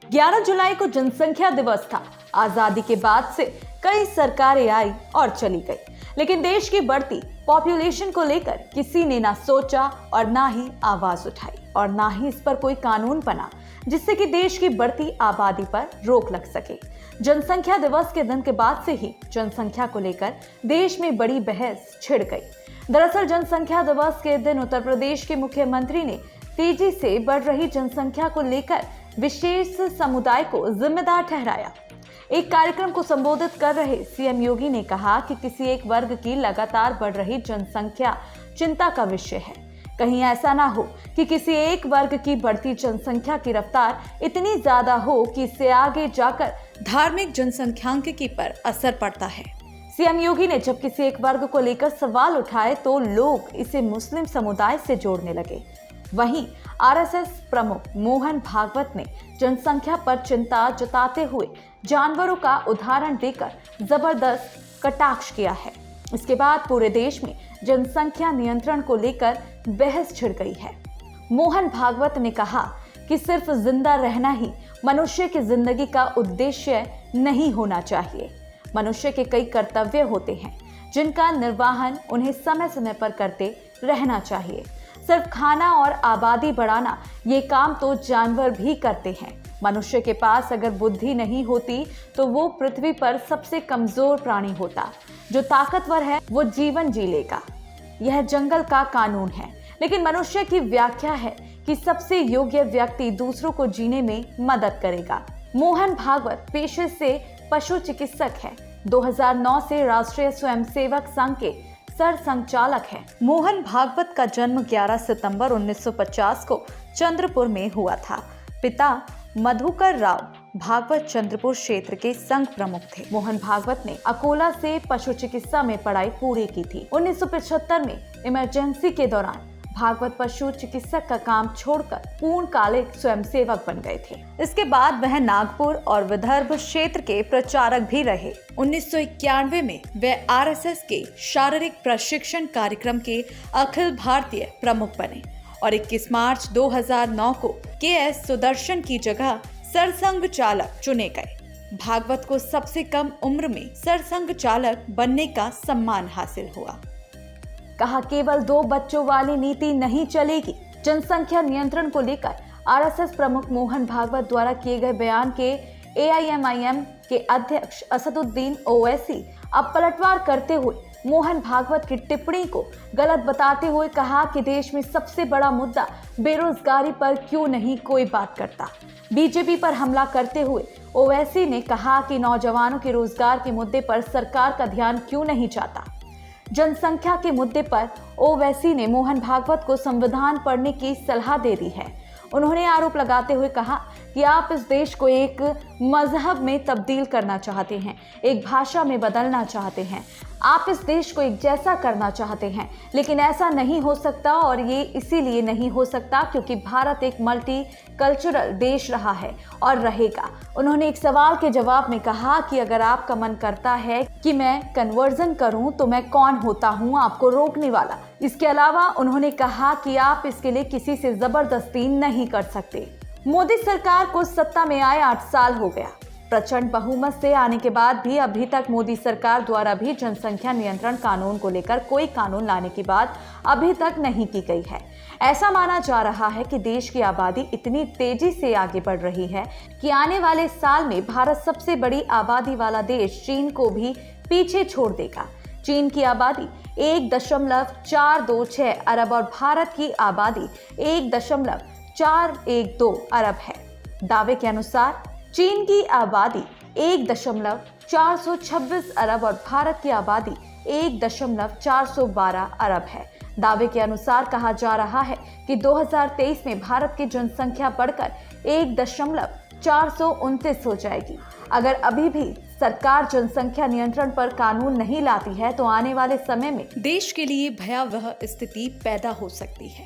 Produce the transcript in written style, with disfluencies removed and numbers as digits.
11 जुलाई को जनसंख्या दिवस था। आजादी के बाद से कई सरकारें आई और चली गई, लेकिन देश की बढ़ती पॉपुलेशन को लेकर किसी ने ना सोचा और ना ही आवाज उठाई और ना ही इस पर कोई कानून बना जिससे कि देश की बढ़ती आबादी पर रोक लग सके। जनसंख्या दिवस के दिन के बाद से ही जनसंख्या को लेकर देश में बड़ी बहस छिड़ गई। दरअसल जनसंख्या दिवस के दिन उत्तर प्रदेश के मुख्यमंत्री ने तेजी से बढ़ रही जनसंख्या को लेकर विशेष समुदाय को जिम्मेदार ठहराया। एक कार्यक्रम को संबोधित कर रहे सीएम योगी ने कहा कि किसी एक वर्ग की लगातार बढ़ रही जनसंख्या चिंता का विषय है। कहीं ऐसा ना हो कि किसी एक वर्ग की बढ़ती जनसंख्या की रफ्तार इतनी ज्यादा हो कि इससे आगे जाकर धार्मिक जनसंख्यांकिकी पर असर पड़ता है। सीएम योगी ने जब किसी एक वर्ग को लेकर सवाल उठाए तो लोग इसे मुस्लिम समुदाय से जोड़ने लगे। वहीं आरएसएस प्रमुख मोहन भागवत ने जनसंख्या पर चिंता जताते हुए जानवरों का उदाहरण देकर जबरदस्त कटाक्ष किया है। इसके बाद पूरे देश में जनसंख्या नियंत्रण को लेकर बहस छिड़ गई है। मोहन भागवत ने कहा कि सिर्फ जिंदा रहना ही मनुष्य की जिंदगी का उद्देश्य नहीं होना चाहिए। मनुष्य के कई कर्तव्य होते हैं जिनका निर्वहन उन्हें समय समय पर करते रहना चाहिए। सिर्फ खाना और आबादी बढ़ाना ये काम तो जानवर भी करते हैं। मनुष्य के पास अगर बुद्धि नहीं होती तो वो पृथ्वी पर सबसे कमजोर प्राणी होता। जो ताकतवर है वो जीवन जी लेगा। यह जंगल का कानून है, लेकिन मनुष्य की व्याख्या है कि सबसे योग्य व्यक्ति दूसरों को जीने में मदद करेगा। मोहन भागवत पेशे से पशु चिकित्सक है। 2009 से राष्ट्रीय स्वयंसेवक संघ के सर संचालक है। मोहन भागवत का जन्म 11 सितंबर 1950 को चंद्रपुर में हुआ था। पिता मधुकर राव भागवत चंद्रपुर क्षेत्र के संघ प्रमुख थे। मोहन भागवत ने अकोला से पशु चिकित्सा में पढ़ाई पूरी की थी। 1975 में इमरजेंसी के दौरान भागवत पशु चिकित्सक का काम छोड़कर पूर्णकालिक स्वयंसेवक बन गए थे। इसके बाद वह नागपुर और विदर्भ क्षेत्र के प्रचारक भी रहे। 1991 में वे आरएसएस के शारीरिक प्रशिक्षण कार्यक्रम के अखिल भारतीय प्रमुख बने और 21 मार्च 2009 को केएस सुदर्शन की जगह सरसंघ चालक चुने गए। भागवत को सबसे कम उम्र में सरसंघ चालक बनने का सम्मान हासिल हुआ। कहा केवल 2 बच्चों वाली नीति नहीं चलेगी। जनसंख्या नियंत्रण को लेकर आरएसएस प्रमुख मोहन भागवत द्वारा किए गए बयान के एआईएमआईएम के अध्यक्ष असदुद्दीन ओवैसी अब पलटवार करते हुए मोहन भागवत की टिप्पणी को गलत बताते हुए कहा कि देश में सबसे बड़ा मुद्दा बेरोजगारी पर क्यों नहीं कोई बात करता। बीजेपी पर हमला करते हुए ओवैसी ने कहा कि नौजवानों के रोजगार के मुद्दे पर सरकार का ध्यान क्यों नहीं जाता। जनसंख्या के मुद्दे पर ओवैसी ने मोहन भागवत को संविधान पढ़ने की सलाह दे दी है। उन्होंने आरोप लगाते हुए कहा कि आप इस देश को एक मजहब में तब्दील करना चाहते हैं, एक भाषा में बदलना चाहते हैं, आप इस देश को एक जैसा करना चाहते हैं, लेकिन ऐसा नहीं हो सकता और ये इसीलिए नहीं हो सकता क्योंकि भारत एक मल्टी कल्चरल देश रहा है और रहेगा। उन्होंने एक सवाल के जवाब में कहा कि अगर आपका मन करता है कि मैं कन्वर्जन करूं तो मैं कौन होता हूं आपको रोकने वाला। इसके अलावा उन्होंने कहा कि आप इसके लिए किसी से जबरदस्ती नहीं कर सकते। मोदी सरकार को सत्ता में आए 8 साल हो गया। प्रचंड बहुमत से आने के बाद भी अभी तक मोदी सरकार द्वारा भी जनसंख्या नियंत्रण कानून को लेकर कोई कानून लाने की बात अभी तक नहीं की गई है। ऐसा माना जा रहा है कि देश की आबादी इतनी तेजी से आगे बढ़ रही है कि आने वाले साल में भारत सबसे बड़ी आबादी वाला देश चीन को भी पीछे छोड़ देगा। चीन की आबादी 1.426 अरब और भारत की आबादी 1.412 अरब है। दावे के अनुसार चीन की आबादी 1.426 अरब और भारत की आबादी 1.412 अरब है। दावे के अनुसार कहा जा रहा है कि 2023 में भारत की जनसंख्या बढ़कर 1.429 हो जाएगी। अगर अभी भी सरकार जनसंख्या नियंत्रण पर कानून नहीं लाती है तो आने वाले समय में देश के लिए भयावह स्थिति पैदा हो सकती है।